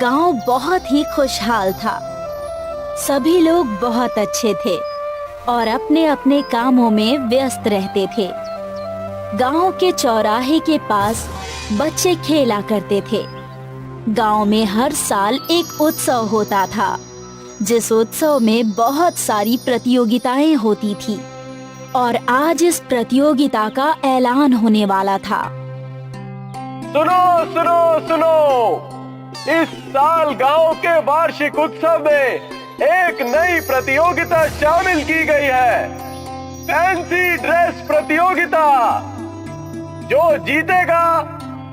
गांव बहुत ही खुशहाल था। सभी लोग बहुत अच्छे थे और अपने अपने कामों में व्यस्त रहते थे। गांव के चौराहे के पास बच्चे खेला करते थे। गांव में हर साल एक उत्सव होता था, जिस उत्सव में बहुत सारी प्रतियोगिताएं होती थी और आज इस प्रतियोगिता का ऐलान होने वाला था। सुनो सुनो सुनो, इस साल गांव के वार्षिक उत्सव में एक नई प्रतियोगिता शामिल की गई है, फैंसी ड्रेस प्रतियोगिता। जो जीतेगा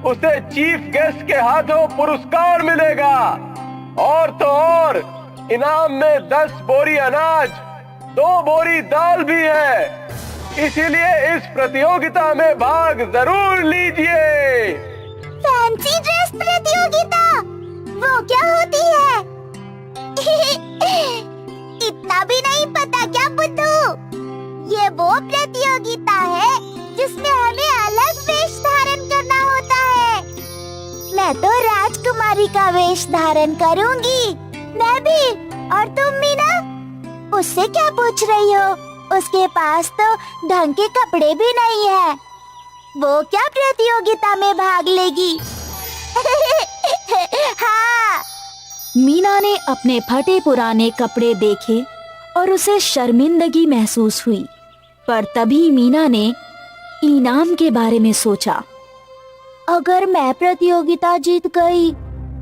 उसे चीफ गेस्ट के हाथों पुरस्कार मिलेगा और तो और इनाम में 10 बोरी अनाज, 2 बोरी दाल भी है। इसीलिए इस प्रतियोगिता में भाग जरूर लीजिए। फैंसी ड्रेस प्रतियोगिता, वो क्या होती है? इतना भी नहीं पता क्या बुद्धू? ये वो प्रतियोगिता है जिसमें हमें अलग वेश धारण करना होता है। मैं तो राजकुमारी का वेश धारण करूंगी। मैं भी। और तुम मीना, उससे क्या पूछ रही हो? उसके पास तो ढंग के कपड़े भी नहीं है। वो क्या प्रतियोगिता में भाग लेगी? हाँ। मीना ने अपने फटे पुराने कपड़े देखे और उसे शर्मिंदगी महसूस हुई। पर तभी मीना ने इनाम के बारे में सोचा। अगर मैं प्रतियोगिता जीत गई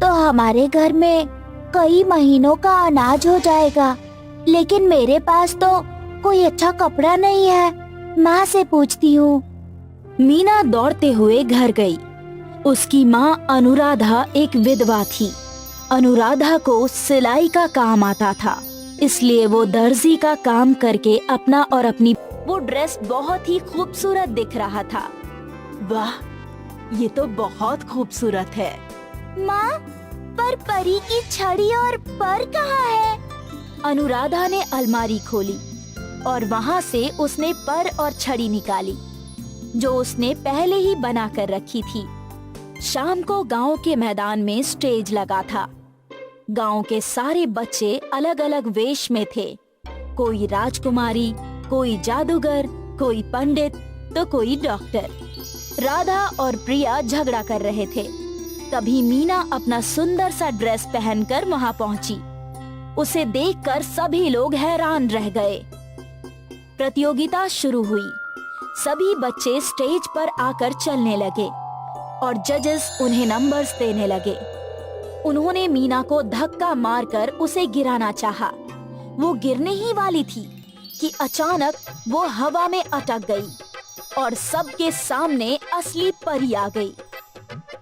तो हमारे घर में कई महीनों का अनाज हो जाएगा, लेकिन मेरे पास तो कोई अच्छा कपड़ा नहीं है। माँ से पूछती हूँ। मीना दौड़ते हुए घर गई। उसकी माँ अनुराधा एक विधवा थी। अनुराधा को सिलाई का काम आता था, इसलिए वो दर्जी का काम करके अपना और अपनी वो ड्रेस बहुत ही खूबसूरत दिख रहा था। वाह, ये तो बहुत खूबसूरत है। माँ, पर परी की छड़ी और पर कहाँ है? अनुराधा ने अलमारी खोली और वहाँ से उसने पर और छड़ी निकाली, जो उसने पहले ही बना कर रखी थी। शाम को गांव के मैदान में स्टेज लगा था। गांव के सारे बच्चे अलग अलग वेश में थे। कोई राजकुमारी, कोई जादूगर, कोई पंडित तो कोई डॉक्टर। राधा और प्रिया झगड़ा कर रहे थे। तभी मीना अपना सुंदर सा ड्रेस पहनकर वहां पहुंची। उसे देखकर सभी लोग हैरान रह गए। प्रतियोगिता शुरू हुई। सभी बच्चे स्टेज पर आकर चलने लगे और जजेस उन्हें नंबर्स देने लगे। उन्होंने मीना को धक्का मारकर उसे गिराना चाहा। वो गिरने ही वाली थी कि अचानक वो हवा में अटक गई और सबके सामने असली परी आ गई।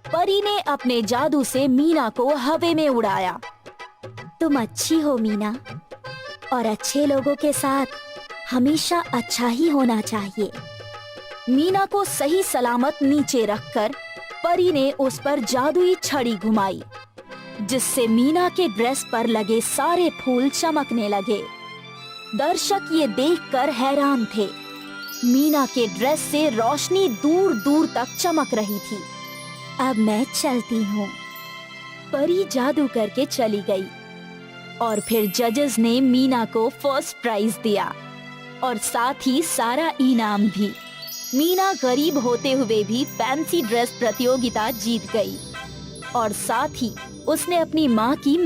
परी ने अपने जादू से मीना को हवा में उड़ाया। तुम अच्छी हो मीना, और अच्छे लोगों के साथ हमेशा अच्छा ही होना चाहिए। मीना को सही सलामत नीचे रखकर परी ने उस पर जादुई छड़ी घुमाई, जिससे मीना के ड्रेस पर लगे सारे फूल चमकने लगे। दर्शक ये देखकर हैरान थे। मीना के ड्रेस से रोशनी दूर दूर तक चमक रही थी। अब मैं चलती हूँ। परी जादू करके चली गई और फिर जजेस ने मीना को फर्स्ट प्राइज दिया और साथ ही सारा इनाम भी। मीना गरीब होते हुए भी फैंसी ड्रेस प्रतियोगिता जीत गई और साथ ही उसने अपनी माँ की